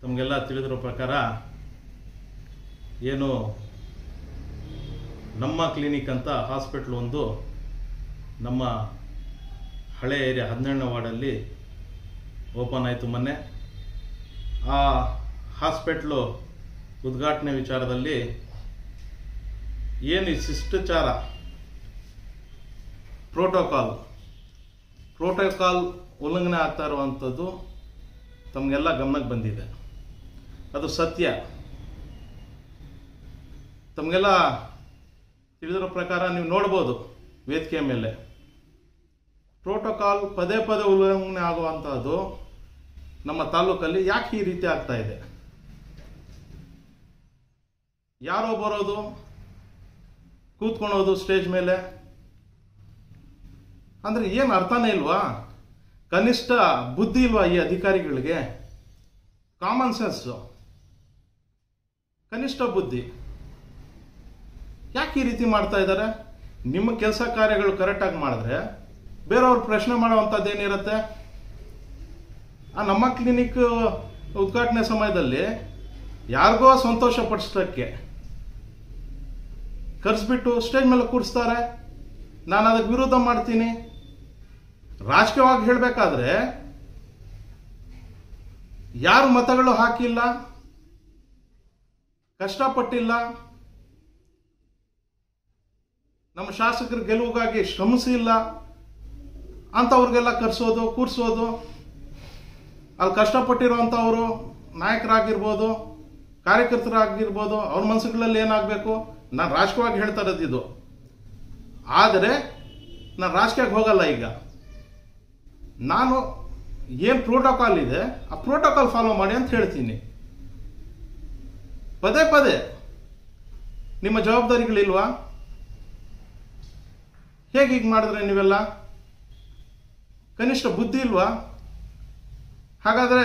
ತಮಗೆಲ್ಲ ತಿಳಿದಿರೋ ಪ್ರಕಾರ ಏನು ನಮ್ಮ ಕ್ಲಿನಿಕ್ ಅಂತ ಹಾಸ್ಪಿಟಲ್ ಒಂದು ನಮ್ಮ ಹಳೆ ಏರಿಯಾ 12ನೇ ವಾರ್ಡಲ್ಲಿ ಓಪನ್ ಆಯಿತು ಮೊನ್ನೆ. ಆ ಹಾಸ್ಪಿಟ್ಲು ಉದ್ಘಾಟನೆ ವಿಚಾರದಲ್ಲಿ ಏನು ಶಿಷ್ಟಾಚಾರ ಪ್ರೋಟೋಕಾಲ್ ಉಲ್ಲಂಘನೆ ಆಗ್ತಾ ಇರುವಂಥದ್ದು ತಮಗೆಲ್ಲ ಗಮನಕ್ಕೆ ಬಂದಿದೆ. ಅದು ಸತ್ಯ. ತಮಗೆಲ್ಲ ತಿಳಿದಿರೋ ಪ್ರಕಾರ ನೀವು ನೋಡ್ಬೋದು ವೇದಿಕೆ ಮೇಲೆ ಪ್ರೋಟೋಕಾಲ್ ಪದೇ ಪದೇ ಉಲ್ಲಂಘನೆ ಆಗುವಂಥದ್ದು ನಮ್ಮ ತಾಲೂಕಲ್ಲಿ ಯಾಕೆ ಈ ರೀತಿ ಆಗ್ತಾ ಇದೆ? ಯಾರೋ ಬರೋದು, ಕೂತ್ಕೊಳ್ಳೋದು ಸ್ಟೇಜ್ ಮೇಲೆ, ಅಂದರೆ ಏನು ಅರ್ಥನೇ ಇಲ್ವಾ? ಕನಿಷ್ಠ ಬುದ್ಧಿ ಇಲ್ವಾ ಈ ಅಧಿಕಾರಿಗಳಿಗೆ? ಕಾಮನ್ ಸೆನ್ಸು, ಕನಿಷ್ಠ ಬುದ್ಧಿ. ಯಾಕೆ ಈ ರೀತಿ ಮಾಡ್ತಾ ಇದ್ದಾರೆ? ನಿಮ್ಮ ಕೆಲಸ ಕಾರ್ಯಗಳು ಕರೆಕ್ಟಾಗಿ ಮಾಡಿದ್ರೆ ಬೇರೆಯವ್ರು ಪ್ರಶ್ನೆ ಮಾಡುವಂಥದ್ದೇನಿರುತ್ತೆ? ನಮ್ಮ ಕ್ಲಿನಿಕ್ ಉದ್ಘಾಟನೆ ಸಮಯದಲ್ಲಿ ಯಾರಿಗೋ ಸಂತೋಷ ಪಡಿಸೋಕ್ಕೆ ಕರೆಸ್ಬಿಟ್ಟು ಸ್ಟೇಜ್ ಮೇಲೆ ಕೂರಿಸ್ತಾರೆ. ನಾನು ಅದಕ್ಕೆ ವಿರೋಧ ಮಾಡ್ತೀನಿ. ರಾಜಕೀಯವಾಗಿ ಹೇಳಬೇಕಾದ್ರೆ ಯಾರು ಮತಗಳು ಹಾಕಿಲ್ಲ, ಕಷ್ಟಪಟ್ಟಿಲ್ಲ, ನಮ್ಮ ಶಾಸಕರ ಗೆಲುವಿಗಾಗಿ ಶ್ರಮಿಸಿಲ್ಲ ಅಂಥವ್ರಿಗೆಲ್ಲ ಕರೆಸೋದು, ಕೂರಿಸೋದು. ಅಲ್ಲಿ ಕಷ್ಟಪಟ್ಟಿರೋಂಥವರು ನಾಯಕರಾಗಿರ್ಬೋದು, ಕಾರ್ಯಕರ್ತರಾಗಿರ್ಬೋದು, ಅವ್ರ ಮನಸ್ಸುಗಳಲ್ಲಿ ಏನಾಗಬೇಕು? ನಾನು ರಾಜಕೀಯವಾಗಿ ಹೇಳ್ತಾ ಇರೋದು ಇದು. ಆದರೆ ನಾನು ರಾಜಕೀಯಕ್ಕೆ ಹೋಗಲ್ಲ. ಈಗ ನಾನು ಏನು ಪ್ರೋಟೋಕಾಲ್ ಇದೆ ಆ ಪ್ರೋಟೋಕಾಲ್ ಫಾಲೋ ಮಾಡಿ ಅಂತ ಹೇಳ್ತೀನಿ. ಪದೇ ಪದೇ ನಿಮ್ಮ ಜವಾಬ್ದಾರಿಗಳಿಲ್ವಾ? ಹೇಗೆ ಹೀಗೆ ಮಾಡಿದ್ರೆ ನೀವೆಲ್ಲ? ಕನಿಷ್ಠ ಬುದ್ಧಿ ಇಲ್ವಾ? ಹಾಗಾದರೆ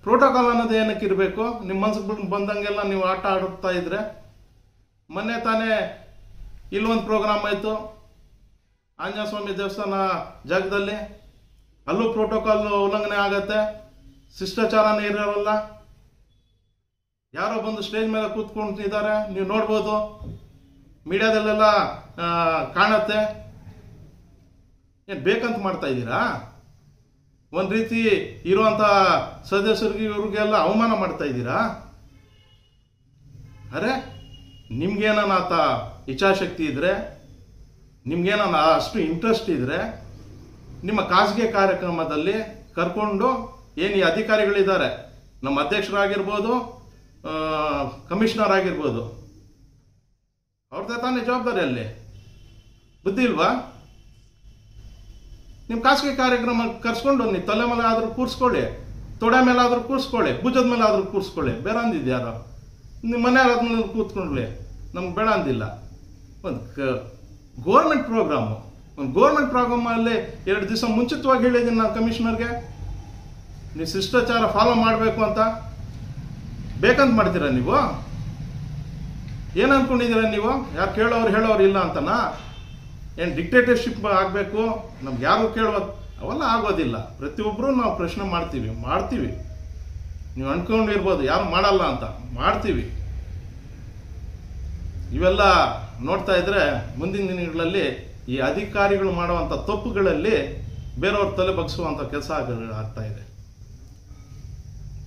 ಪ್ರೋಟೋಕಾಲ್ ಅನ್ನೋದು ಏನಕ್ಕೆ ಇರಬೇಕು? ನಿಮ್ಮ ಮನಸ್ಸಿಗೆ ಬಂದಂಗೆಲ್ಲ ನೀವು ಆಟ ಆಡುತ್ತಾ ಇದ್ರೆ. ಮೊನ್ನೆ ತಾನೇ ಇಲ್ಲೊಂದು ಪ್ರೋಗ್ರಾಮ್ ಆಯಿತು ಆಂಜನೇಯ ಸ್ವಾಮಿ ದೇವಸ್ಥಾನ ಜಾಗದಲ್ಲಿ. ಅಲ್ಲೂ ಪ್ರೋಟೋಕಾಲ್ ಉಲ್ಲಂಘನೆ ಆಗತ್ತೆ, ಶಿಷ್ಟಾಚಾರನೇ ಇರೋಲ್ಲ. ಯಾರೋ ಬಂದು ಸ್ಟೇಜ್ ಮೇಲೆ ಕೂತ್ಕೊಂಡಿದ್ದಾರೆ, ನೀವು ನೋಡ್ಬೋದು, ಮೀಡಿಯಾದಲ್ಲೆಲ್ಲ ಕಾಣತ್ತೆ. ಏನು ಬೇಕಂತ ಮಾಡ್ತಾ ಇದ್ದೀರಾ? ಒಂದು ರೀತಿ ಇರುವಂಥ ಸದಸ್ಯರಿಗೆ ಇವ್ರಿಗೆಲ್ಲ ಅವಮಾನ ಮಾಡ್ತಾ ಇದ್ದೀರಾ? ಅರೆ, ನಿಮ್ಗೇನಾನ ಇಚ್ಛಾಶಕ್ತಿ ಇದ್ರೆ, ನಿಮ್ಗೇನಾನ ಅಷ್ಟು ಇಂಟ್ರೆಸ್ಟ್ ಇದ್ರೆ, ನಿಮ್ಮ ಖಾಸಗಿ ಕಾರ್ಯಕ್ರಮದಲ್ಲಿ ಕರ್ಕೊಂಡು ಏನು ಈ ಅಧಿಕಾರಿಗಳಿದ್ದಾರೆ, ನಮ್ಮ ಅಧ್ಯಕ್ಷರಾಗಿರ್ಬೋದು, ಕಮಿಷನರ್ ಆಗಿರ್ಬೋದು, ಅವ್ರದ್ದೇ ತಾನೇ ಜವಾಬ್ದಾರಿ. ಅಲ್ಲಿ ಬುದ್ಧಿ ಇಲ್ವಾ? ನಿಮ್ಮ ಖಾಸಗಿ ಕಾರ್ಯಕ್ರಮ ಕರ್ಸ್ಕೊಂಡು ನೀವು ತಲೆ ಮೇಲೆ ಆದರೂ ಕೂರಿಸ್ಕೊಳ್ಳಿ, ತೊಡೆ ಮೇಲೆ ಆದರೂ ಕೂರಿಸ್ಕೊಳ್ಳಿ, ಭುಜದ ಮೇಲೆ ಆದರೂ ಕೂರಿಸ್ಕೊಳ್ಳಿ. ಬೇಡ ಅಂದಿದ್ದು ಯಾರೋ? ನಿಮ್ಮ ಮನೆಯವ್ರ ಕೂತ್ಕೊಂಡ್ಲಿ, ನಮ್ಗೆ ಬೇಡ ಅಂದಿಲ್ಲ. ಒಂದು ಗೋರ್ಮೆಂಟ್ ಪ್ರೋಗ್ರಾಮು, ಒಂದು ಗೋರ್ಮೆಂಟ್ ಪ್ರೋಗ್ರಾಮಲ್ಲಿ 2 ದಿವಸ ಮುಂಚಿತವಾಗಿ ಹೇಳಿದ್ದೀನಿ ನಾನು ಕಮಿಷನರ್ಗೆ, ನೀವು ಶಿಷ್ಟಾಚಾರ ಫಾಲೋ ಮಾಡಬೇಕು ಅಂತ. ಬೇಕಂತ ಮಾಡ್ತೀರಾ ನೀವು? ಏನು ಅಂದ್ಕೊಂಡಿದ್ದೀರಾ ನೀವು? ಯಾರು ಕೇಳೋರು ಹೇಳೋರು ಇಲ್ಲ ಅಂತನಾ? ಏನು ಡಿಕ್ಟೇಟರ್ಶಿಪ್ ಆಗಬೇಕು? ನಮ್ಗೆ ಯಾರು ಕೇಳೋದು ಅವೆಲ್ಲ ಆಗೋದಿಲ್ಲ. ಪ್ರತಿಯೊಬ್ಬರೂ ನಾವು ಪ್ರಶ್ನೆ ಮಾಡ್ತೀವಿ. ನೀವು ಅಂದ್ಕೊಂಡಿರ್ಬೋದು ಯಾರು ಮಾಡಲ್ಲ ಅಂತ, ಮಾಡ್ತೀವಿ. ಇವೆಲ್ಲ ನೋಡ್ತಾ ಇದ್ರೆ ಮುಂದಿನ ದಿನಗಳಲ್ಲಿ ಈ ಅಧಿಕಾರಿಗಳು ಮಾಡುವಂಥ ತಪ್ಪುಗಳಲ್ಲಿ ಬೇರೆಯವ್ರ ತಲೆ ಬಗ್ಸುವಂಥ ಕೆಲಸ ಆಗ್ತಾ ಇದೆ.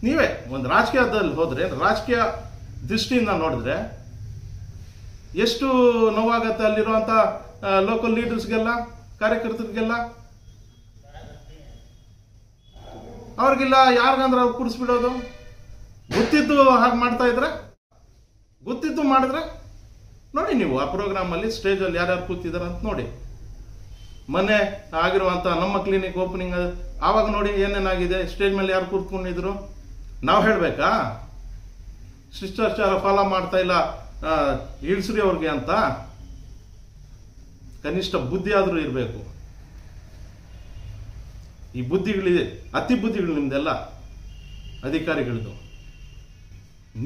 ನೀವೇ ಒಂದು ರಾಜಕೀಯದಲ್ಲಿ ಹೋದರೆ, ರಾಜಕೀಯ ದೃಷ್ಟಿಯಿಂದ ನೋಡಿದ್ರೆ ಎಷ್ಟು ನೋವಾಗತ್ತೆ ಅಲ್ಲಿರುವಂಥ ಲೋಕಲ್ ಲೀಡರ್ಸ್ಗೆಲ್ಲ, ಕಾರ್ಯಕರ್ತರಿಗೆಲ್ಲ. ಅವ್ರಿಗೆಲ್ಲ ಯಾರಿಗಂದ್ರೆ ಅವ್ರು ಕೂರಿಸ್ಬಿಡೋದು. ಗೊತ್ತಿದ್ದು ಹಾಗೆ ಮಾಡ್ತಾ ಇದ್ರೆ, ಗೊತ್ತಿದ್ದು ಮಾಡಿದ್ರೆ ನೋಡಿ ನೀವು ಆ ಪ್ರೋಗ್ರಾಮಲ್ಲಿ ಸ್ಟೇಜಲ್ಲಿ ಯಾರ್ಯಾರು ಕೂತಿದ್ದಾರೆ ಅಂತ ನೋಡಿ. ಮೊನ್ನೆ ಆಗಿರುವಂಥ ನಮ್ಮ ಕ್ಲಿನಿಕ್ ಓಪನಿಂಗ್ ಆವಾಗ ನೋಡಿ ಏನೇನಾಗಿದೆ, ಸ್ಟೇಜ್ ಮೇಲೆ ಯಾರು ಕೂತ್ಕೊಂಡಿದ್ರು. ನಾವು ಹೇಳಬೇಕಾ ಶಿಷ್ಟಾಚಾರ ಫಾಲೋ ಮಾಡ್ತಾ ಇಲ್ಲ ಇಳಿಸ್ರಿ ಅವ್ರಿಗೆ ಅಂತ? ಕನಿಷ್ಠ ಬುದ್ಧಿ ಆದರೂ ಇರಬೇಕು. ಈ ಬುದ್ಧಿಗಳಿದೆ, ಅತಿ ಬುದ್ಧಿಗಳು ನಿಮ್ದೆಲ್ಲ ಅಧಿಕಾರಿಗಳದು.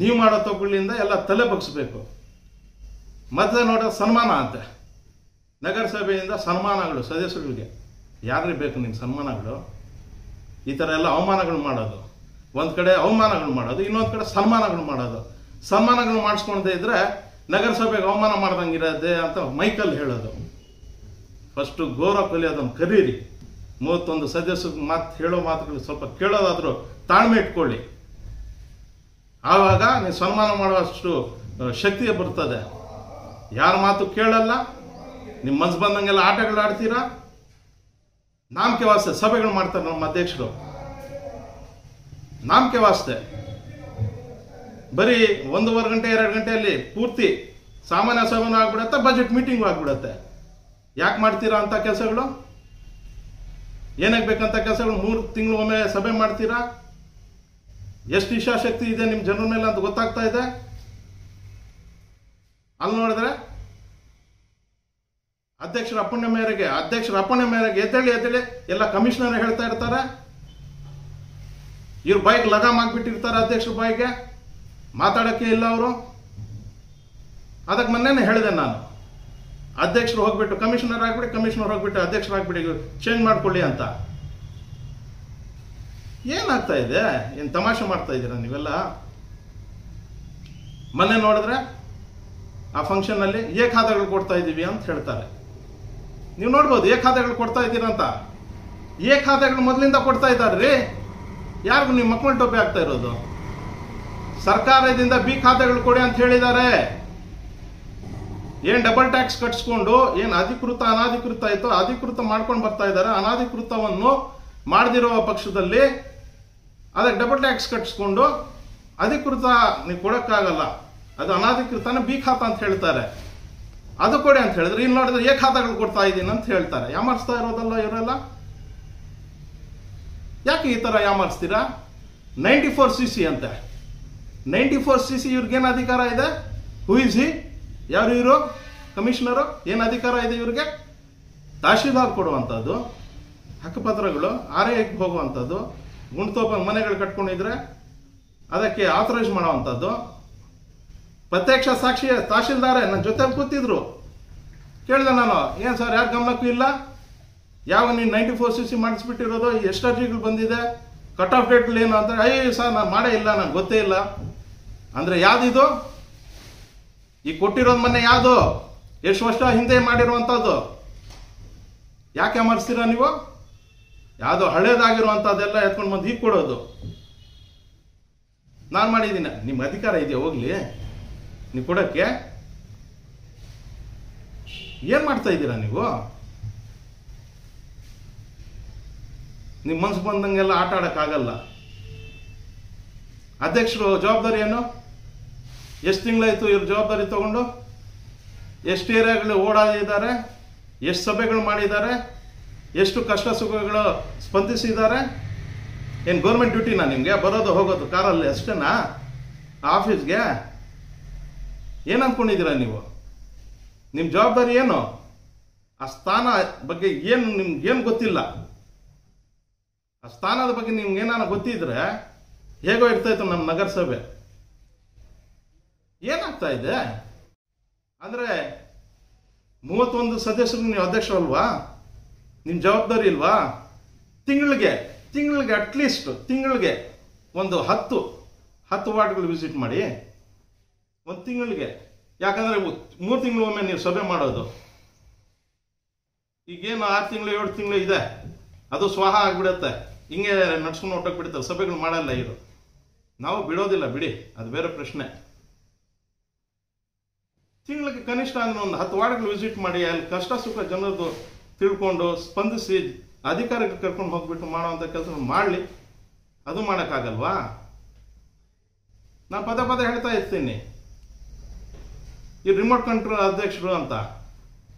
ನೀವು ಮಾಡೋ ತಪ್ಪುಗಳಿಂದ ಎಲ್ಲ ತಲೆ ಬಗ್ಸ್ಬೇಕು. ಮತ್ತೆ ನೋಡೋ ಸನ್ಮಾನ ಅಂತೆ, ನಗರಸಭೆಯಿಂದ ಸನ್ಮಾನಗಳು ಸದಸ್ಯರುಗಳಿಗೆ. ಯಾರಿಗೆ ಬೇಕು ನಿಮ್ಮ ಸನ್ಮಾನಗಳು? ಈ ಥರ ಎಲ್ಲ ಅವಮಾನಗಳು ಮಾಡೋದು. ಒಂದು ಕಡೆ ಅವಮಾನಗಳು ಮಾಡೋದು, ಇನ್ನೊಂದು ಕಡೆ ಸನ್ಮಾನಗಳು ಮಾಡೋದು. ಸನ್ಮಾನಗಳು ಮಾಡಿಸ್ಕೊಳ್ದೇ ಇದ್ರೆ ನಗರಸಭೆಗೆ ಅವಮಾನ ಮಾಡ್ದಂಗಿರೋದೆ ಅಂತ ಮೈಕಲ್ಲಿ ಹೇಳೋದು. ಫಸ್ಟು ಗೌರವ ಕಲಿಯೋದನ್ನು ಕರೀರಿ. 31 ಸದಸ್ಯರು ಹೇಳೋ ಮಾತುಗಳು ಸ್ವಲ್ಪ ಕೇಳೋದಾದ್ರೂ ತಾಳ್ಮೆ ಇಟ್ಕೊಳ್ಳಿ. ಆವಾಗ ನೀವು ಸನ್ಮಾನ ಮಾಡುವಷ್ಟು ಶಕ್ತಿ ಬರ್ತದೆ. ಯಾರ ಮಾತು ಕೇಳಲ್ಲ, ನಿಮ್ಮ ಮನಸ್ಸು ಬಂದಂಗೆಲ್ಲ ಆಟಗಳು ಆಡ್ತೀರಾ. ನಾಮಕೆ ವಾಸ್ತೆ ಸಭೆಗಳು ಮಾಡ್ತಾರೆ ನಮ್ಮ ಅಧ್ಯಕ್ಷರು. ನಾಮಕೆ ವಾಸ್ತೆ ಬರೀ 1.5 ಗಂಟೆ 2 ಗಂಟೆಯಲ್ಲಿ ಪೂರ್ತಿ ಸಾಮಾನ್ಯ ಸಭೆನೂ ಆಗ್ಬಿಡತ್ತೆ, ಬಜೆಟ್ ಮೀಟಿಂಗು ಆಗ್ಬಿಡತ್ತೆ. ಯಾಕೆ ಮಾಡ್ತೀರಾ ಅಂತ ಕೆಲಸಗಳು? ಏನಕ್ಕೆ ಬೇಕಂತ ಕೆಲಸಗಳು? 3 ತಿಂಗಳಿಗೊಮ್ಮೆ ಸಭೆ ಮಾಡ್ತೀರಾ. ಎಷ್ಟು ಇಚ್ಛಾಶಕ್ತಿ ಇದೆ ನಿಮ್ಮ ಜನರ ಮೇಲೆ ಅಂತ ಗೊತ್ತಾಗ್ತಾ ಇದೆ. ಅಲ್ಲಿ ನೋಡಿದ್ರೆ ಅಧ್ಯಕ್ಷರ ಅಪ್ಪಣೆ ಮೇರೆಗೆ ಎದ್ದೇಳಿ ಎಲ್ಲ ಕಮಿಷನರ್ ಹೇಳ್ತಾ ಇರ್ತಾರೆ. ಇವ್ರ ಬಾಯಿಗೆ ಲಗಾಮ್ ಹಾಕ್ಬಿಟ್ಟಿರ್ತಾರೆ ಅಧ್ಯಕ್ಷರ ಬಾಯಿಗೆ, ಮಾತಾಡೋಕ್ಕೆ ಇಲ್ಲ ಅವರು. ಅದಕ್ಕೆ ಮೊನ್ನೆನೇ ಹೇಳಿದೆ ನಾನು, ಅಧ್ಯಕ್ಷರು ಹೋಗ್ಬಿಟ್ಟು ಕಮಿಷನರ್ ಆಗ್ಬಿಡಿ, ಕಮಿಷನರ್ ಹೋಗ್ಬಿಟ್ಟು ಅಧ್ಯಕ್ಷರು ಆಗ್ಬಿಡಿ, ಚೇಂಜ್ ಮಾಡ್ಕೊಳ್ಳಿ ಅಂತ. ಏನಾಗ್ತಾ ಇದೆ? ಏನು ತಮಾಷೆ ಮಾಡ್ತಾ ಇದ್ದೀರಾ ನೀವೆಲ್ಲ? ಮೊನ್ನೆ ನೋಡಿದ್ರೆ ಆ ಫಂಕ್ಷನ್ ಅಲ್ಲಿ ಖಾತೆಗಳು ಕೊಡ್ತಾ ಇದ್ದೀವಿ ಅಂತ ಹೇಳ್ತಾರೆ. ನೀವು ನೋಡ್ಬೋದು ಖಾತೆಗಳು ಕೊಡ್ತಾ ಇದ್ದೀರಂತ. ಖಾತೆಗಳು ಮೊದಲಿಂದ ಕೊಡ್ತಾ ಇದ್ದಾರ್ರಿ. ಯಾರಿಗೂ ನೀವು ಮಕ್ಕಳ ಟೋಪಿ ಆಗ್ತಾ ಇರೋದು? ಸರ್ಕಾರದಿಂದ ಖಾತೆಗಳು ಕೊಡಿ ಅಂತ ಹೇಳಿದ್ದಾರೆ. ಏನ್ ಡಬಲ್ ಟ್ಯಾಕ್ಸ್ ಕಟ್ಸ್ಕೊಂಡು ಏನ್ ಅಧಿಕೃತ ಅನಾಧಿಕೃತ ಆಯ್ತೋ ಅಧಿಕೃತ ಮಾಡ್ಕೊಂಡು ಬರ್ತಾ ಇದ್ದಾರೆ. ಅನಾಧಿಕೃತವನ್ನು ಮಾಡದಿರುವ ಪಕ್ಷದಲ್ಲಿ ಅದಕ್ಕೆ ಡಬಲ್ ಟ್ಯಾಕ್ಸ್ ಕಟ್ಸ್ಕೊಂಡು ಅಧಿಕೃತ ನೀವು ಕೊಡಕ್ಕಾಗಲ್ಲ, ಅದು ಅನಾಧಿಕೃತನ ಖಾತಾ ಅಂತ ಹೇಳ್ತಾರೆ. ಅದು ಕೊಡಿ ಅಂತ ಹೇಳಿದ್ರೆ ಇಲ್ಲಿ ನೋಡಿದ್ರೆ ಖಾತೆಗಳು ಕೊಡ್ತಾ ಇದ್ದೀನಿ ಅಂತ ಹೇಳ್ತಾರೆ. ಯಾಮಾರಿಸ್ತಾ ಇರೋದಲ್ಲ ಇವರೆಲ್ಲ? ಯಾಕೆ ಈ ತರ ಯಾಮಾರಿಸ್ತೀರಾ? 94cc ಅಂತೆ. 94cc ಇವ್ರಿಗೇನು ಅಧಿಕಾರ ಇದೆ? Who is he? ಯಾರು ಇವರು? ಕಮಿಷನರು. ಏನು ಅಧಿಕಾರ ಇದೆ ಇವ್ರಿಗೆ? ತಹಶೀಲ್ದಾರ್ ಕೊಡುವಂಥದ್ದು, ಹಕ್ಕುಪತ್ರಗಳು ಆರ್ಐಗೆ ಹೋಗುವಂಥದ್ದು, ಗುಂಡ್ತೋಪ ಮನೆಗಳು ಕಟ್ಕೊಂಡಿದ್ರೆ ಅದಕ್ಕೆ ಆಥರೈಸ್ ಮಾಡುವಂಥದ್ದು. ಪ್ರತ್ಯಕ್ಷ ಸಾಕ್ಷಿ ತಹಶೀಲ್ದಾರೇ ನನ್ನ ಜೊತೆ ಕೂತಿದ್ರು. ಕೇಳಿದೆ ನಾನು, ಏನು ಸರ್ ಯಾರು ಗಮನಕ್ಕೂ ಇಲ್ಲ? ಯಾವ ನೀನು 94cc ಮಾಡಿಸ್ಬಿಟ್ಟಿರೋದು? ಎಷ್ಟು ಅರ್ಜಿಗಳು ಬಂದಿದೆ? ಕಟ್ ಆಫ್ ಡೇಟ್ಗಳು ಏನು ಅಂತ? ಅಯ್ಯೋ ಸರ್ ನಾನು ಮಾಡೇ ಇಲ್ಲ, ನನಗೆ ಗೊತ್ತೇ ಇಲ್ಲ ಅಂದರೆ ಯಾವುದಿದು? ಈ ಕೊಟ್ಟಿರೋದು ಮೊನ್ನೆ ಯಾವುದು? ಎಷ್ಟು ವರ್ಷ ಹಿಂದೆ ಮಾಡಿರುವಂಥದ್ದು. ಯಾಕೆ ಮರೆಸ್ತೀರಾ ನೀವು? ಯಾವುದೋ ಹಳೇದಾಗಿರುವಂಥದ್ದೆಲ್ಲ ಎತ್ಕೊಂಡು ಬಂದು ಈಗ ಕೊಡೋದು. ನಾನು ಮಾಡಿದ್ದೀನಿ. ನಿಮ್ಮ ಅಧಿಕಾರ ಇದೆಯಾ ಹೋಗ್ಲಿ ನೀವು ಕೊಡೋಕ್ಕೆ? ಏನು ಮಾಡ್ತಾ ಇದ್ದೀರಾ ನೀವು? ನಿಮ್ಮ ಮನಸ್ಸು ಬಂದಂಗೆಲ್ಲ ಆಟ ಆಡೋಕ್ಕಾಗಲ್ಲ. ಅಧ್ಯಕ್ಷರು ಜವಾಬ್ದಾರಿ ಏನು? ಎಷ್ಟು ತಿಂಗಳಾಯಿತು ಇವ್ರ ಜವಾಬ್ದಾರಿ ತಗೊಂಡು? ಎಷ್ಟು ಏರಿಯಾಗಳು ಓಡಾಡಿದ್ದಾರೆ, ಎಷ್ಟು ಸಭೆಗಳು ಮಾಡಿದ್ದಾರೆ, ಎಷ್ಟು ಕಷ್ಟ ಸುಖಗಳು ಸ್ಪಂದಿಸಿದ್ದಾರೆ. ಏನು ಗೌರ್ಮೆಂಟ್ ಡ್ಯೂಟಿನಾ ನಿಮಗೆ? ಬರೋದು ಹೋಗೋದು ಕಾರಲ್ಲಿ ಅಷ್ಟೇನಾ? ಆಫೀಸ್ಗೆ ಏನು ಅಂದ್ಕೊಂಡಿದ್ದೀರಾ ನೀವು? ನಿಮ್ಮ ಜವಾಬ್ದಾರಿ ಏನು? ಆ ಸ್ಥಾನ ಬಗ್ಗೆ ಏನು ನಿಮ್ಗೇನು ಗೊತ್ತಿಲ್ಲ. ಆ ಸ್ಥಾನದ ಬಗ್ಗೆ ನಿಮ್ಗೆ ಏನಾನ ಗೊತ್ತಿದ್ರೆ ಹೇಗೋ ಇರ್ತಾಯಿತ್ತು ನಮ್ಮ ನಗರಸಭೆ. ಏನಾಗ್ತಾ ಇದೆ ಅಂದರೆ 31 ಸದಸ್ಯರು ನೀವು ಅಧ್ಯಕ್ಷರಲ್ವಾ? ನಿಮ್ಮ ಜವಾಬ್ದಾರಿ ಇಲ್ವಾ? ತಿಂಗಳಿಗೆ ಅಟ್ಲೀಸ್ಟ್ ತಿಂಗಳಿಗೆ ಒಂದು 10 ವಾರ್ಡ್ಗಳು ವಿಸಿಟ್ ಮಾಡಿ. ಒಂದು ತಿಂಗಳಿಗೆ. ಯಾಕಂದರೆ 3 ತಿಂಗಳಿಗೊಮ್ಮೆ ನೀವು ಸಭೆ ಮಾಡೋದು. ಈಗೇನು 6 ತಿಂಗಳು 7 ತಿಂಗಳು ಇದೆ, ಅದು ಸ್ವಾಹ ಆಗಿಬಿಡುತ್ತೆ. ಹಿಂಗೆ ನಡ್ಸ್ಕೊಂಡು ಹೊಟ್ಟೋಗ್ಬಿಡ್ತಾರೆ. ಸಭೆಗಳು ಮಾಡಲ್ಲ ಇವರು. ನಾವು ಬಿಡೋದಿಲ್ಲ ಬಿಡಿ, ಅದು ಬೇರೆ ಪ್ರಶ್ನೆ. ತಿಂಗಳಿಗೆ ಕನಿಷ್ಠ ಅಂದ್ರೆ ಒಂದು 10 ವಾರ್ಡ್ಗಳು ವಿಸಿಟ್ ಮಾಡಿ, ಅಲ್ಲಿ ಕಷ್ಟ ಸುಖ ಜನರದ್ದು ತಿಳ್ಕೊಂಡು ಸ್ಪಂದಿಸಿ ಅಧಿಕಾರಿಗಳು ಕರ್ಕೊಂಡು ಹೋಗ್ಬಿಟ್ಟು ಮಾಡೋವಂಥ ಕೆಲಸ ಮಾಡಲಿ. ಅದು ಮಾಡೋಕ್ಕಾಗಲ್ವಾ? ನಾನು ಪದೇ ಹೇಳ್ತಾ ಇರ್ತೀನಿ, ಈ ರಿಮೋಟ್ ಕಂಟ್ರೋಲ್ ಅಧ್ಯಕ್ಷರು ಅಂತ.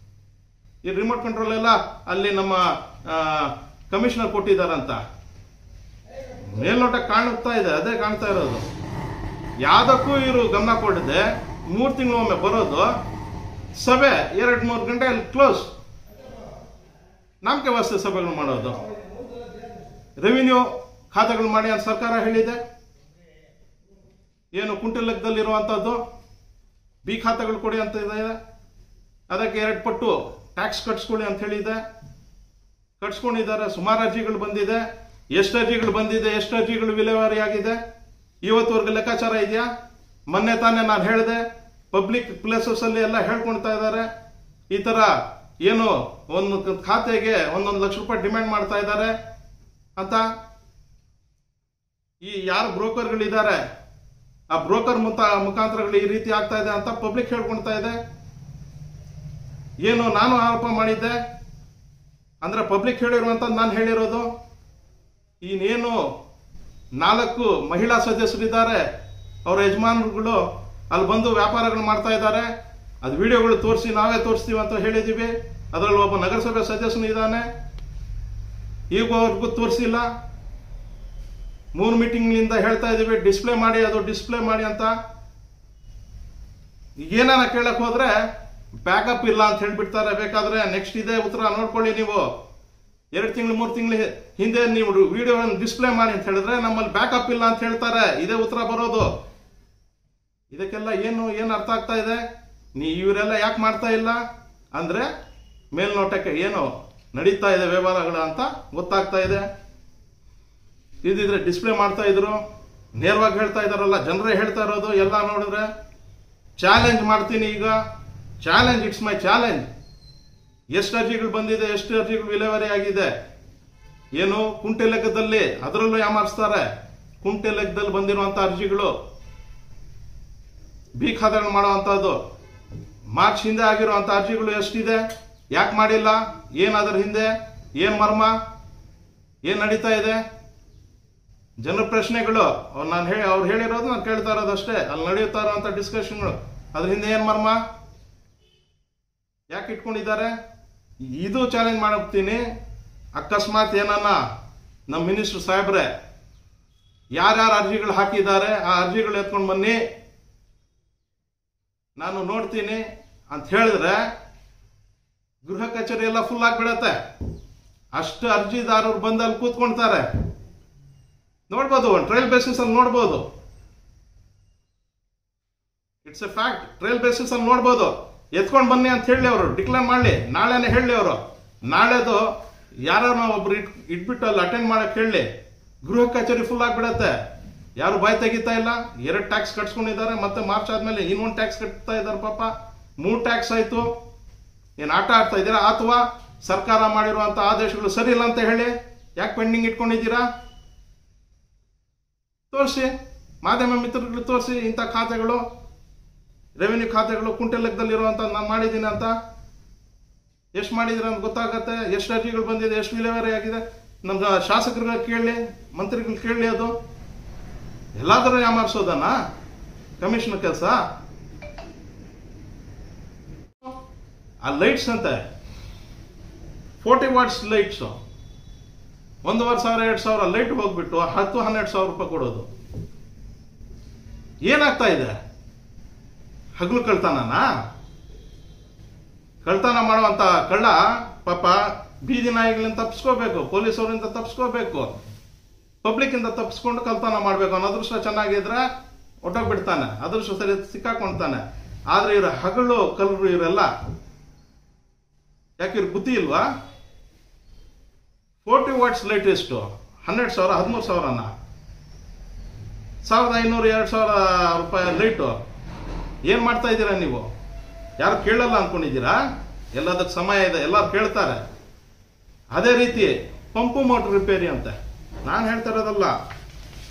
ಈ ರಿಮೋಟ್ ಕಂಟ್ರೋಲ್ ಎಲ್ಲ ಅಲ್ಲಿ ನಮ್ಮ ಕಮಿಷನರ್ ಕೊಟ್ಟಿದ್ದಾರಂತ ಮೇಲ್ನೋಟ ಕಾಣುತ್ತಾ ಇದೆ. ಅದೇ ಕಾಣ್ತಾ ಇರೋದು. ಯಾವುದಕ್ಕೂ ಇವರು ಗಮನ ಕೊಡದೆ 3 ತಿಂಗಳೊಮ್ಮೆ ಬರೋದು, ಸಭೆ 2-3 ಗಂಟೆ ಅಲ್ಲಿ ಕ್ಲೋಸ್. ನಾಮಕೆ ವಾಸ್ತೆ ಸಭೆಗಳು ಮಾಡೋದು. ರೆವಿನ್ಯೂ ಖಾತೆಗಳು ಮಾಡಿ ಅಂತ ಸರ್ಕಾರ ಹೇಳಿದೆ. ಏನು ಕುಂಟೆ ಲೆಕ್ಕದಲ್ಲಿರುವಂಥದ್ದು ಖಾತೆಗಳು ಕೊಡಿ ಅಂತ ಇದೆ. ಅದಕ್ಕೆ 2 ಪಟ್ಟು ಟ್ಯಾಕ್ಸ್ ಕಟ್ಸ್ಕೊಳ್ಳಿ ಅಂತ ಹೇಳಿದೆ. ಕಟ್ಸ್ಕೊಂಡಿದ್ದಾರೆ. ಸುಮಾರು ಅರ್ಜಿಗಳು ಬಂದಿದೆ. ಎಷ್ಟು ಅರ್ಜಿಗಳು ಬಂದಿದೆ, ಎಷ್ಟು ಅರ್ಜಿಗಳು ವಿಲೇವಾರಿ ಆಗಿದೆ, ಇವತ್ತುವರೆಗೂ ಲೆಕ್ಕಾಚಾರ ಇದೆಯಾ? ಮೊನ್ನೆ ತಾನೇ ನಾನು ಹೇಳಿದೆ, ಪಬ್ಲಿಕ್ ಪ್ಲೇಸಸ್ ಅಲ್ಲಿ ಎಲ್ಲ ಹೇಳ್ಕೊಳ್ತಾ ಇದ್ದಾರೆ, ಈ ತರ ಏನು ಒಂದು ಖಾತೆಗೆ 1 ಲಕ್ಷ ರೂಪಾಯಿ ಡಿಮ್ಯಾಂಡ್ ಮಾಡ್ತಾ ಇದ್ದಾರೆ ಅಂತ. ಈ ಯಾರು ಬ್ರೋಕರ್ಗಳಿದ್ದಾರೆ ಆ ಬ್ರೋಕರ್ ಮುಖಾಂತರಗಳು ಈ ರೀತಿ ಆಗ್ತಾ ಇದೆ ಅಂತ ಪಬ್ಲಿಕ್ ಹೇಳ್ಕೊಳ್ತಾ ಇದೆ. ಏನು ನಾನು ಆರೋಪ ಮಾಡಿದ್ದೆ ಅಂದ್ರೆ ಪಬ್ಲಿಕ್ ಹೇಳಿರುವಂತ ನಾನು ಹೇಳಿರೋದು. ಇನ್ನೇನು 4 ಮಹಿಳಾ ಸದಸ್ಯರಿದ್ದಾರೆ, ಅವರ ಯಜಮಾನರುಗಳು ಅಲ್ಲಿ ಬಂದು ವ್ಯಾಪಾರಗಳು ಮಾಡ್ತಾ ಇದ್ದಾರೆ, ಅದು ವಿಡಿಯೋಗಳು ತೋರಿಸಿ ನಾವೇ ತೋರಿಸ್ತೀವಿ ಅಂತ ಹೇಳಿದೀವಿ. ಅದರಲ್ಲಿ ಒಬ್ಬ ನಗರಸಭೆ ಸದಸ್ಯನು ಇದ್ದಾನೆ, ಈಗವರೆಗೂ ತೋರಿಸಿಲ್ಲ. 3 ಮೀಟಿಂಗ್ನಿಂದ ಹೇಳ್ತಾ ಇದೀವಿ ಡಿಸ್ಪ್ಲೇ ಮಾಡಿ, ಅದು ಡಿಸ್ಪ್ಲೇ ಮಾಡಿ ಅಂತ. ಏನಾನ ಕೇಳಕ್ ಹೋದ್ರೆ ಬ್ಯಾಕಪ್ ಇಲ್ಲ ಅಂತ ಹೇಳ್ಬಿಡ್ತಾರೆ. ಬೇಕಾದ್ರೆ ನೆಕ್ಸ್ಟ್ ಇದೆ ಉತ್ತರ ನೋಡ್ಕೊಳ್ಳಿ ನೀವು. 2 ತಿಂಗಳು 3 ತಿಂಗಳು ಹಿಂದೆ ನೀವು ವಿಡಿಯೋ ಡಿಸ್ಪ್ಲೇ ಮಾಡಿ ಅಂತ ಹೇಳಿದ್ರೆ ನಮ್ಮಲ್ಲಿ ಬ್ಯಾಕಪ್ ಇಲ್ಲ ಅಂತ ಹೇಳ್ತಾರೆ. ಇದೇ ಉತ್ತರ ಬರೋದು. ಇದಕ್ಕೆಲ್ಲ ಏನು ಅರ್ಥ ಆಗ್ತಾ ಇದೆ? ಇವರೆಲ್ಲ ಯಾಕೆ ಮಾಡ್ತಾ ಇಲ್ಲ ಅಂದ್ರೆ ಮೇಲ್ನೋಟಕ್ಕೆ ಏನು ನಡೀತಾ ಇದೆ ವ್ಯವಹಾರಗಳು ಅಂತ ಗೊತ್ತಾಗ್ತಾ ಇದೆ. ಇದಿದ್ರೆ ಡಿಸ್ಪ್ಲೇ ಮಾಡ್ತಾ ಇದ್ರು, ನೇರವಾಗಿ ಹೇಳ್ತಾ ಇದಾರಲ್ಲ, ಜನರೇ ಹೇಳ್ತಾ ಇರೋದು ಎಲ್ಲ ನೋಡಿದ್ರೆ. ಚಾಲೆಂಜ್ ಮಾಡ್ತೀನಿ ಈಗ, ಚಾಲೆಂಜ್, ಇಟ್ಸ್ ಮೈ ಚಾಲೆಂಜ್. ಎಷ್ಟು ಅರ್ಜಿಗಳು ಬಂದಿದೆ, ಎಷ್ಟು ಅರ್ಜಿಗಳು ವಿಲೇವಾರಿ ಆಗಿದೆ, ಏನು ಕುಂಟೆ ಲೆಕ್ಕದಲ್ಲಿ, ಅದರಲ್ಲೂ ಯಾಮಾರಿಸ್ತಾರೆ. ಕುಂಟೆ ಲೆಕ್ಕದಲ್ಲಿ ಬಂದಿರುವಂತ ಅರ್ಜಿಗಳು, ಬಿ ಖಾತೆಗಳು ಮಾಡುವಂತಹದ್ದು, ಮಾರ್ಚ್ ಹಿಂದೆ ಆಗಿರುವಂತ ಅರ್ಜಿಗಳು ಎಷ್ಟಿದೆ, ಯಾಕೆ ಮಾಡಿಲ್ಲ, ಏನಾದ್ರ ಹಿಂದೆ, ಏನ್ ಮರ್ಮ, ಏನ್ ನಡೀತಾ ಇದೆ, ಜನರ ಪ್ರಶ್ನೆಗಳು. ಅವ್ರು ಹೇಳಿರೋದು ನಾನು ಕೇಳ್ತಾ ಇರೋದು ಅಷ್ಟೇ. ಅಲ್ಲಿ ನಡೆಯುತ್ತಾ ಇರುವಂತ ಡಿಸ್ಕಷನ್ಗಳು, ಅದ್ರ ಹಿಂದೆ ಏನ್ ಮರ್ಮ, ಯಾಕೆ ಇಟ್ಕೊಂಡಿದ್ದಾರೆ, ಇದು ಚಾಲೆಂಜ್ ಮಾಡ್ತೀನಿ. ಅಕಸ್ಮಾತ್ ಏನನ್ನ ನಮ್ಮ ಮಿನಿಸ್ಟರ್ ಸಾಹೇಬ್ರೆ ಯಾರ್ಯಾರು ಅರ್ಜಿಗಳು ಹಾಕಿದ್ದಾರೆ ಆ ಅರ್ಜಿಗಳು ಎತ್ಕೊಂಡು ಬನ್ನಿ, ನಾನು ನೋಡ್ತೀನಿ ಅಂತ ಹೇಳಿದ್ರೆ ಗೃಹ ಕಚೇರಿ ಎಲ್ಲ ಫುಲ್ ಆಗಿಬಿಡತ್ತೆ. ಅಷ್ಟು ಅರ್ಜಿದಾರರು ಬಂದು ಅಲ್ಲಿ ಕೂತ್ಕೊಳ್ತಾರೆ. ನೋಡ್ಬೋದು, ಟ್ರಯಲ್ ಬೇಸಿಸ್ ಅಲ್ಲಿ ನೋಡ್ಬೋದು. It's A fact. Trial basis ಅಲ್ಲಿ ನೋಡ್ಬೋದು. ಎತ್ಕೊಂಡು ಬನ್ನಿ ಅಂತ ಹೇಳಿ ಅವರು ಡಿಕ್ಲೇರ್ ಮಾಡಲಿ, ನಾಳೆನೆ ಹೇಳಿ ಅವರು. ನಾಳೆದು ಯಾರನ್ನ ಒಬ್ರು ಇಟ್ಬಿಟ್ಟು ಅಲ್ಲಿ ಅಟೆಂಡ್ ಮಾಡಕ್ ಹೇಳಿ, ಗೃಹ ಕಚೇರಿ ಫುಲ್ ಆಗಿಬಿಡತ್ತೆ. ಯಾರು ಬಾಯಿ ತೆಗಿತಾ ಇಲ್ಲ. 2 ಟ್ಯಾಕ್ಸ್ ಕಟ್ಸ್ಕೊಂಡಿದ್ದಾರೆ, ಮತ್ತೆ ಮಾರ್ಚ್ ಆದ್ಮೇಲೆ ಇನ್ನೊಂದು ಟ್ಯಾಕ್ಸ್ ಕಟ್ತಾ ಇದ್ದಾರೆ. ಪಾಪ 3 ಟ್ಯಾಕ್ಸ್ ಆಯ್ತು. ಏನ್ ಆಟ ಆಡ್ತಾ ಇದ್ದೀರಾ? ಅಥವಾ ಸರ್ಕಾರ ಮಾಡಿರುವಂತ ಆದೇಶಗಳು ಸರಿ ಇಲ್ಲ ಅಂತ ಹೇಳಿ ಯಾಕೆ ಪೆಂಡಿಂಗ್ ಇಟ್ಕೊಂಡಿದ್ದೀರಾ? ತೋರಿಸಿ, ಮಾಧ್ಯಮ ಮಿತ್ರಗಳು ತೋರಿಸಿ, ಇಂಥ ಖಾತೆಗಳು, ರೆವಿನ್ಯೂ ಖಾತೆಗಳು ಕುಂಟೆ ಲೆಕ್ಕದಲ್ಲಿ ಇರುವಂತ ನಾನು ಮಾಡಿದ್ದೀನಿ ಅಂತ. ಎಷ್ಟು ಮಾಡಿದಿರ ಅಂತ ಗೊತ್ತಾಗತ್ತೆ. ಎಷ್ಟು ಅರ್ಜಿಗಳು ಬಂದಿದೆ, ಎಷ್ಟು ವಿಲೇವಾರಿ ಆಗಿದೆ. ನಮ್ಮ ಶಾಸಕರುಗಳು ಕೇಳಲಿ, ಮಂತ್ರಿಗಳು ಕೇಳಲಿ. ಅದು ಎಲ್ಲಾದರೂ ಯಾಮಾರಿಸೋದನ್ನ ಕಮಿಷನರ್ ಕೆಲಸ. ಆ ಲೈಟ್ಸ್ ಅಂತೆ 40 ವಾಟ್ಸ್ ಲೈಟ್ಸ್, 1,500 2,000 ಲೈಟ್ ಹೋಗ್ಬಿಟ್ಟು 10-12 ಸಾವಿರ ರೂಪಾಯಿ ಕೊಡೋದು. ಏನಾಗ್ತಾ ಇದೆ? ಹಗಲು ಕಳ್ತನನಾ? ಕಳ್ತನ ಮಾಡುವಂತ ಕಳ್ಳ ಪಾಪ ಬೀದಿ ನಾಯಿಗಳಿಂದ ತಪ್ಪಿಸ್ಕೋಬೇಕು, ಪೊಲೀಸವರಿಂದ ತಪ್ಪಿಸ್ಕೋಬೇಕು, ಪಬ್ಲಿಕ್ ಇಂದ ತಪ್ಪಿಸ್ಕೊಂಡು ಕಳ್ತನ ಮಾಡ್ಬೇಕು ಅನ್ನೋ ಅದೃಷ್ಟ ಚೆನ್ನಾಗಿದ್ರೆ ಹೊಟ್ಟೋಗ್ಬಿಡ್ತಾನೆ, ಅದೃಷ್ಟ ಸರಿ ಸಿಕ್ಕಾಕೊಳ್ತಾನೆ. ಆದ್ರೆ ಇವ್ರ ಹಗಲು ಕಲ್ರು ಇವರೆಲ್ಲ ಯಾಕೆ ಇವ್ರ ಬುದ್ಧಿ ಇಲ್ವಾ? 40 ವಾಟ್ಸ್ ಲೈಟ್ ಎಷ್ಟು? 12,000 13,000ನ 1,500 2,000 ರೂಪಾಯಿ ಲೈಟು. ಏನ್ ಮಾಡ್ತಾ ಇದ್ದೀರಾ ನೀವು? ಯಾರು ಕೇಳಲ್ಲ ಅನ್ಕೊಂಡಿದ್ದೀರಾ? ಎಲ್ಲದಕ್ಕೆ ಸಮಯ ಇದೆ, ಎಲ್ಲರೂ ಕೇಳ್ತಾರೆ. ಅದೇ ರೀತಿ ಪಂಪು ಮೋಟರ್ ರಿಪೇರಿ ಅಂತೆ. ನಾನು ಹೇಳ್ತಾ ಇರೋದಲ್ಲ,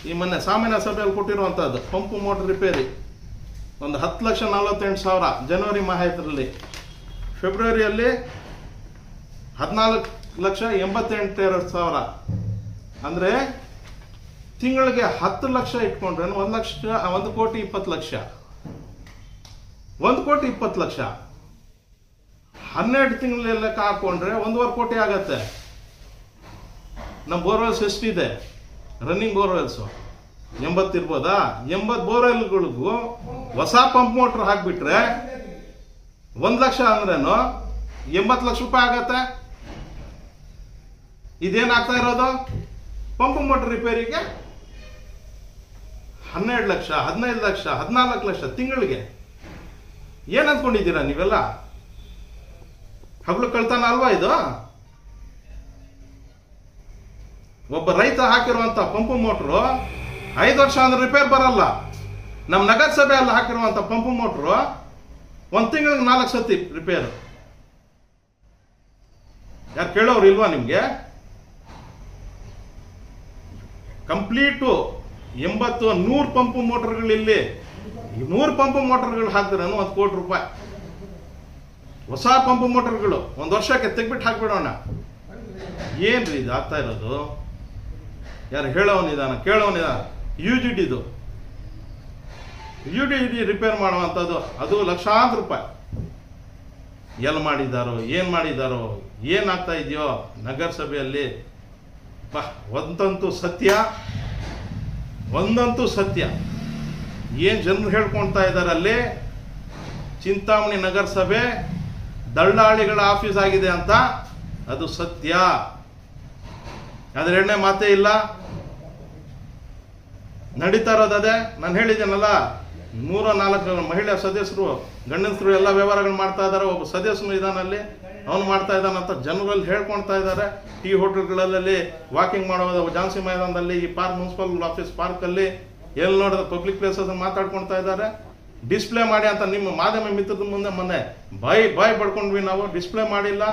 ಈ ಮೊನ್ನೆ ಸಾಮಾನ್ಯ ಸಭೆಯಲ್ಲಿ ಕೊಟ್ಟಿರುವಂತದ್ದು ಪಂಪು ಮೋಟರ್ ರಿಪೇರಿ ಒಂದು 10,48,000 ಜನವರಿ ಮಾಸಾಯಲ್ಲಿ. ಫೆಬ್ರವರಿಯಲ್ಲಿ 14,88,000. ಅಂದ್ರೆ ತಿಂಗಳಿಗೆ 10 ಲಕ್ಷ ಇಟ್ಕೊಂಡ್ರೆ 1,20,00,000. 1,20,00,000 12 ತಿಂಗಳ ಲೆಕ್ಕ ಹಾಕೊಂಡ್ರೆ 1.25 ಕೋಟಿ ಆಗತ್ತೆ. ನಮ್ಮ ಬೋರ್ವೆಲ್ಸ್ ಎಷ್ಟಿದೆ? Running borewells 80 ಇರ್ಬೋದಾ? 80 ಬೋರ್ವೆಲ್ಗಳಿಗೂ ಹೊಸ ಪಂಪ್ ಮೋಟರ್ ಹಾಕ್ಬಿಟ್ರೆ 1 ಲಕ್ಷ ಅಂದ್ರೇನು 80 ಲಕ್ಷ ರೂಪಾಯಿ ಆಗತ್ತೆ. ಇದೇನಾಗ್ತಾ ಇರೋದು? ಪಂಪ್ ಮೋಟರ್ ರಿಪೇರಿಗೆ 12 ಲಕ್ಷ, 15 ಲಕ್ಷ, 14 ಲಕ್ಷ ತಿಂಗಳಿಗೆ. ಏನ್ ಅಂದ್ಕೊಂಡಿದ್ದೀರಾ ನೀವೆಲ್ಲ? ಹಗಲು ಕಳ್ತಾನ ಅಲ್ವಾ ಇದು? ಒಬ್ಬ ರೈತ ಹಾಕಿರುವಂತ ಪಂಪು ಮೋಟ್ರು 5 ವರ್ಷ ಅಂದ್ರೆ ರಿಪೇರ್ ಬರಲ್ಲ. ನಮ್ಮ ನಗರಸಭೆಯಲ್ಲಿ ಹಾಕಿರುವಂತ ಪಂಪು ಮೋಟ್ರು 1 ತಿಂಗಳಿಗೆ 4 ಸತಿ ರಿಪೇರ್. ಯಾರು ಕೇಳೋರು ಇಲ್ವಾ ನಿಮ್ಗೆ? ಕಂಪ್ಲೀಟು 80-100 ಪಂಪು ಮೋಟರ್ಗಳು ಇಲ್ಲಿ 100 ಪಂಪು ಮೋಟರ್ಗಳು ಹಾಕಿದ್ರೆ 1 ಕೋಟಿ ರೂಪಾಯಿ. ಹೊಸ ಪಂಪು ಮೋಟರ್ಗಳು 1 ವರ್ಷಕ್ಕೆ ತೆಗ್ಬಿಟ್ಟು ಹಾಕ್ಬಿಡೋಣ. ಏನ್ರಿ ಇದು ಆಗ್ತಾ ಇರೋದು? ಯಾರು ಹೇಳೋನಿದಾನ ಕೇಳೋನಿದಾನ? UGDದು UGD ರಿಪೇರ್ ಮಾಡುವಂಥದ್ದು ಅದು ಲಕ್ಷಾಂತರ ರೂಪಾಯಿ. ಎಲ್ಲಿ ಮಾಡಿದಾರೋ, ಏನು ಮಾಡಿದಾರೋ, ಏನಾಗ್ತಾ ಇದೆಯೋ ನಗರಸಭೆಯಲ್ಲಿ. ಒಂದಂತೂ ಸತ್ಯ, ಏನು ಜನರು ಹೇಳ್ಕೊಳ್ತಾ ಇದ್ದಾರೆ ಅಲ್ಲಿ, ಚಿಂತಾಮಣಿ ನಗರಸಭೆ ದಳ್ಳಾಳಿಗಳ ಆಫೀಸ್ ಆಗಿದೆ ಅಂತ. ಅದು ಸತ್ಯ, ಅದ್ರ ಎಣ್ಣೆ ಮಾತೇ ಇಲ್ಲ. ನಡೀತಾ ಇರೋದೇ ನಾನು ಹೇಳಿದ್ದೇನಲ್ಲ, 104 ಮಹಿಳಾ ಸದಸ್ಯರು ಗಂಡಸರು ಎಲ್ಲ ವ್ಯವಹಾರಗಳು ಮಾಡ್ತಾ ಇದ್ದಾರೆ. ಒಬ್ಬ ಸದಸ್ಯನು ಇದಾನಲ್ಲಿ, ಅವನು ಮಾಡ್ತಾ ಇದ್ದಾನಂತ ಜನರಲ್ಲಿ ಹೇಳ್ಕೊಳ್ತಾ ಇದ್ದಾರೆ. ಟೀ ಹೋಟೆಲ್ಗಳಲ್ಲಿ ವಾಕಿಂಗ್ ಮಾಡೋದು, ಝಾನ್ಸಿ ಮೈದಾನದಲ್ಲಿ, ಈ ಪಾರ್ಕ್ ಮುನ್ಸಿಪಲ್ ಆಫೀಸ್ ಪಾರ್ಕಲ್ಲಿ ಎಲ್ಲಿ ನೋಡಿದ ಪಬ್ಲಿಕ್ ಪ್ಲೇಸಸ್ ಮಾತಾಡ್ಕೊಳ್ತಾ ಇದ್ದಾರೆ. ಡಿಸ್ಪ್ಲೇ ಮಾಡಿ ಅಂತ ನಿಮ್ಮ ಮಾಧ್ಯಮ ಮಿತ್ರದ ಮುಂದೆ ಮೊನ್ನೆ ಬಾಯ್ ಪಡ್ಕೊಂಡ್ವಿ ನಾವು. ಡಿಸ್ಪ್ಲೇ ಮಾಡಿಲ್ಲ,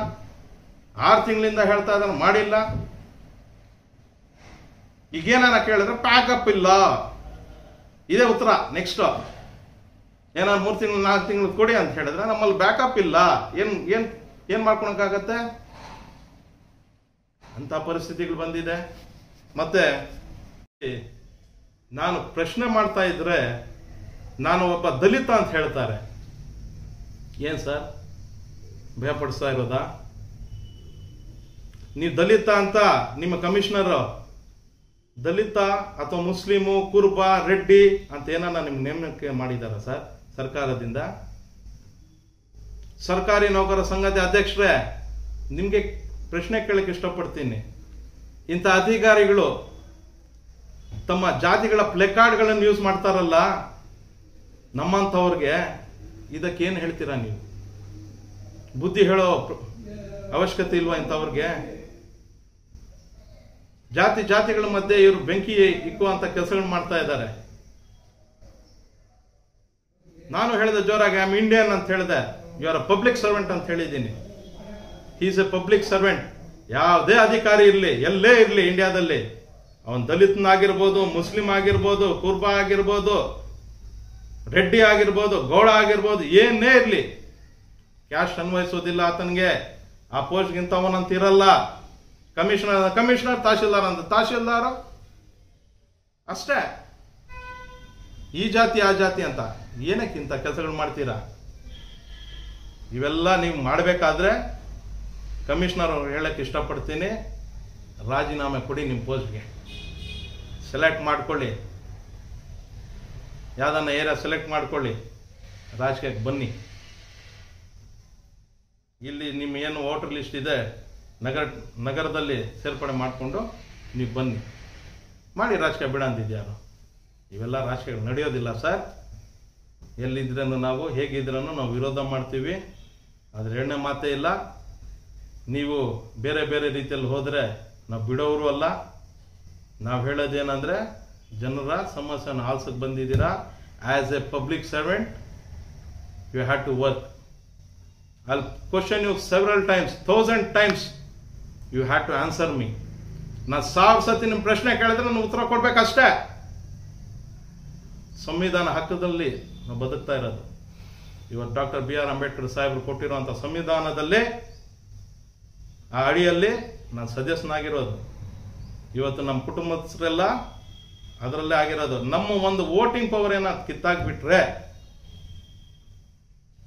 6 ತಿಂಗಳಿಂದ ಹೇಳ್ತಾ ಇದ್ದಾರೆ ಮಾಡಿಲ್ಲ. ಈಗೇನ ಕೇಳಿದ್ರೆ ಪ್ಯಾಕಪ್ ಇಲ್ಲ, ಇದೇ ಉತ್ತರ. ನೆಕ್ಸ್ಟ್ ಏನಾದ್ರು 3 ತಿಂಗಳು 4 ತಿಂಗಳು ಕೊಡಿ ಅಂತ ಹೇಳಿದ್ರೆ ನಮ್ಮಲ್ಲಿ ಬ್ಯಾಕಪ್ ಇಲ್ಲ. ಏನ್ ಮಾಡ್ಕೊಳಕ್ಕಾಗತ್ತೆ? ಅಂತ ಪರಿಸ್ಥಿತಿಗಳು ಬಂದಿದೆ. ಮತ್ತೆ ನಾನು ಪ್ರಶ್ನೆ ಮಾಡ್ತಾ ಇದ್ರೆ ನಾನು ಒಬ್ಬ ದಲಿತ ಅಂತ ಹೇಳ್ತಾರೆ. ಏನ್ ಸರ್ ಭಯಪಡಿಸ್ತಾ ಇರೋದಾ? ನೀವು ದಲಿತ ಅಂತ ನಿಮ್ಮ ಕಮಿಷನರ್ ದಲಿತ ಅಥವಾ ಮುಸ್ಲಿಮು, ಕುರುಬ, ರೆಡ್ಡಿ ಅಂತ ಏನಾರ ನಿಮ್ಗೆ ನೇಮಕ ಮಾಡಿದಾರ ಸರ್ ಸರ್ಕಾರದಿಂದ? ಸರ್ಕಾರಿ ನೌಕರ ಸಂಘದ ಅಧ್ಯಕ್ಷರೇ, ನಿಮ್ಗೆ ಪ್ರಶ್ನೆ ಕೇಳಕ್ಕೆ ಇಷ್ಟಪಡ್ತೀನಿ. ಇಂಥ ಅಧಿಕಾರಿಗಳು ತಮ್ಮ ಜಾತಿಗಳ ಪ್ಲೆಕಾರ್ಡ್ಗಳನ್ನು ಯೂಸ್ ಮಾಡ್ತಾರಲ್ಲ, ನಮ್ಮಂಥವ್ರಿಗೆ ಇದಕ್ಕೇನು ಹೇಳ್ತೀರಾ ನೀವು? ಬುದ್ಧಿ ಹೇಳೋ ಅವಶ್ಯಕತೆ ಇಲ್ವಾ ಇಂಥವ್ರಿಗೆ? ಜಾತಿಗಳ ಮಧ್ಯೆ ಇವರು ಬೆಂಕಿ ಇಕ್ಕುವಂತ ಕೆಲಸಗಳು ಮಾಡ್ತಾ ಇದ್ದಾರೆ. ನಾನು ಹೇಳಿದೆ ಜೋರಾಗಿ, ಐ ಆಮ್ ಇಂಡಿಯನ್ ಅಂತ ಹೇಳಿದೆ. You are a public servant ಅಂತ ಹೇಳಿದ್ದೀನಿ. He is a public servant. ಯಾವುದೇ ಅಧಿಕಾರಿ ಇರಲಿ, ಎಲ್ಲೇ ಇರಲಿ ಇಂಡಿಯಾದಲ್ಲಿ, ಅವನ್ ದಲಿತನಾಗಿರ್ಬೋದು, ಮುಸ್ಲಿಂ ಆಗಿರ್ಬೋದು, ಕುರ್ಬಾ ಆಗಿರ್ಬೋದು, ರೆಡ್ಡಿ ಆಗಿರ್ಬೋದು, ಗೌಡ ಆಗಿರ್ಬೋದು, ಏನೇ ಇರಲಿ, ಕ್ಯಾಶ್ ಅನ್ವಯಿಸೋದಿಲ್ಲ ಆತನಿಗೆ. ಆ ಪೋಸ್ಟ್ಗಿಂತ ಅವನಂತ ಇರಲ್ಲ. ಕಮಿಷನರ್, ತಹಶೀಲ್ದಾರ್ ಅಂತ ತಹಶೀಲ್ದಾರ್ ಅಷ್ಟೇ. ಈ ಜಾತಿ ಆ ಜಾತಿ ಅಂತ ಏನಕ್ಕಿಂತ ಕೆಲಸಗಳು ಮಾಡ್ತೀರಾ? ಇವೆಲ್ಲ ನೀವು ಮಾಡಬೇಕಾದ್ರೆ ಕಮಿಷನರ್ ಹೇಳಕ್ಕೆ ಇಷ್ಟಪಡ್ತೀನಿ, ರಾಜೀನಾಮೆ ಕೊಡಿ. ನಿಮ್ಮ ಪೋಸ್ಟ್ಗೆ ಸೆಲೆಕ್ಟ್ ಮಾಡ್ಕೊಳ್ಳಿ, ಯಾವ್ದನ್ನ ಏರಿಯಾ ಸೆಲೆಕ್ಟ್ ಮಾಡ್ಕೊಳ್ಳಿ, ರಾಜಕೀಯಕ್ಕೆ ಬನ್ನಿ. ಇಲ್ಲಿ ನಿಮ್ಮ ಏನು ವೋಟರ್ ಲಿಸ್ಟ್ ಇದೆ ನಗರದಲ್ಲಿ ಸೇರ್ಪಡೆ ಮಾಡಿಕೊಂಡು ನೀವು ಬನ್ನಿ, ಮಾಡಿ. ರಾಜಕೀಯ ಬಿಡ ಅಂದಿದ್ಯಾರು? ಇವೆಲ್ಲ ರಾಜಕೀಯ ನಡೆಯೋದಿಲ್ಲ ಸರ್. ಎಲ್ಲಿದ್ರೂ ನಾವು, ಹೇಗಿದ್ರೂ ನಾವು ವಿರೋಧ ಮಾಡ್ತೀವಿ. ಆದರೆ ಎಣ್ಣೆ ಮಾತೇ ಇಲ್ಲ. ನೀವು ಬೇರೆ ಬೇರೆ ರೀತಿಯಲ್ಲಿ ಹೋದರೆ ನಾವು ಬಿಡೋರು ಅಲ್ಲ. ನಾವು ಹೇಳೋದೇನೆಂದರೆ, ಜನರ ಸಮಸ್ಯೆಯನ್ನು ಆಲಿಸಕ್ಕೆ ಬಂದಿದ್ದೀರಾ. As a public servant you have to work. I'll question you several times, 1000 times. You have to answer me. ನಾನು 1000 ಸತಿ ನಿಮ್ಮ ಪ್ರಶ್ನೆ ಕೇಳಿದ್ರೆ ನಾನು ಉತ್ತರ ಕೊಡ್ಬೇಕಷ್ಟೇ. ಸಂವಿಧಾನ ಹಕ್ಕದಲ್ಲಿ ನಾವು ಬದುಕ್ತಾ ಇರೋದು. ಇವತ್ತು ಡಾಕ್ಟರ್ BR ಅಂಬೇಡ್ಕರ್ ಸಾಹೇಬರು ಕೊಟ್ಟಿರುವಂಥ ಸಂವಿಧಾನದಲ್ಲಿ, ಆ ಅಡಿಯಲ್ಲಿ ನಾನು ಸದಸ್ಯನಾಗಿರೋದು. ಇವತ್ತು ನಮ್ಮ ಕುಟುಂಬಸ್ಥರೆಲ್ಲ ಅದರಲ್ಲೇ ಆಗಿರೋದು. ನಮ್ಮ ಒಂದು ವೋಟಿಂಗ್ ಪವರ್ ಏನಾದ್ರು ಕಿತ್ತಾಕ್ಬಿಟ್ರೆ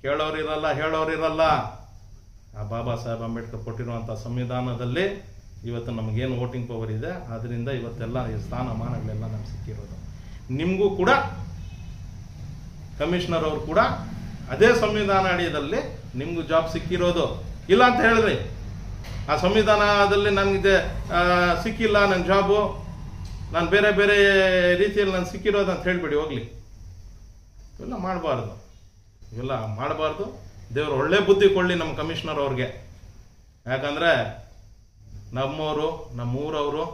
ಕೇಳೋರಿರಲ್ಲ, ಹೇಳೋರಿರಲ್ಲ. ಆ ಬಾಬಾ ಸಾಹೇಬ್ ಅಂಬೇಡ್ಕರ್ ಕೊಟ್ಟಿರುವಂಥ ಸಂವಿಧಾನದಲ್ಲಿ ಇವತ್ತು ನಮಗೇನು ವೋಟಿಂಗ್ ಪವರ್ ಇದೆ, ಅದರಿಂದ ಇವತ್ತೆಲ್ಲ ಈ ಸ್ಥಾನಮಾನಗಳೆಲ್ಲ ನಮ್ಗೆ ಸಿಕ್ಕಿರೋದು. ನಿಮಗೂ ಕೂಡ ಕಮಿಷನರ್ ಅವರು ಕೂಡ ಅದೇ ಸಂವಿಧಾನ ಅಡಿಯಲ್ಲಿ ನಿಮಗೂ ಜಾಬ್ ಸಿಕ್ಕಿರೋದು. ಇಲ್ಲ ಅಂತ ಹೇಳಿದ್ರಿ, ಆ ಸಂವಿಧಾನದಲ್ಲಿ ನನಗೆ ಸಿಕ್ಕಿಲ್ಲ ನನ್ನ ಜಾಬು, ನಾನು ಬೇರೆ ಬೇರೆ ರೀತಿಯಲ್ಲಿ ನಾನು ಸಿಕ್ಕಿರೋದು ಅಂತ ಹೇಳಿಬಿಡಿ ಹೋಗ್ಲಿ. ಇವೆಲ್ಲ ಮಾಡಬಾರ್ದು, ಇವೆಲ್ಲ ಮಾಡಬಾರ್ದು. ದೇವರು ಒಳ್ಳೆ ಬುದ್ಧಿ ಕೊಡಲಿ ನಮ್ಮ ಕಮಿಷನರ್ ಅವ್ರಿಗೆ. ಯಾಕಂದರೆ ನಮ್ಮವರು, ನಮ್ಮೂರವರು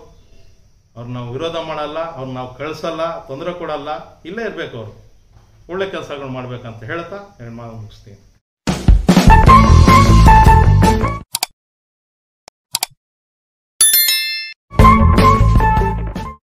ಅವ್ರು ನಾವು ವಿರೋಧ ಮಾಡಲ್ಲ, ಅವ್ರು ನಾವು ಕಳಿಸಲ್ಲ, ತೊಂದರೆ ಕೊಡಲ್ಲ, ಇಲ್ಲೇ ಇರಬೇಕು. ಅವರು ಒಳ್ಳೆ ಕೆಲಸಗಳು ಮಾಡ್ಬೇಕಂತ ಹೇಳ್ತಾ 2 ಮಾತು ಮುಗಿಸ್ತೀನಿ.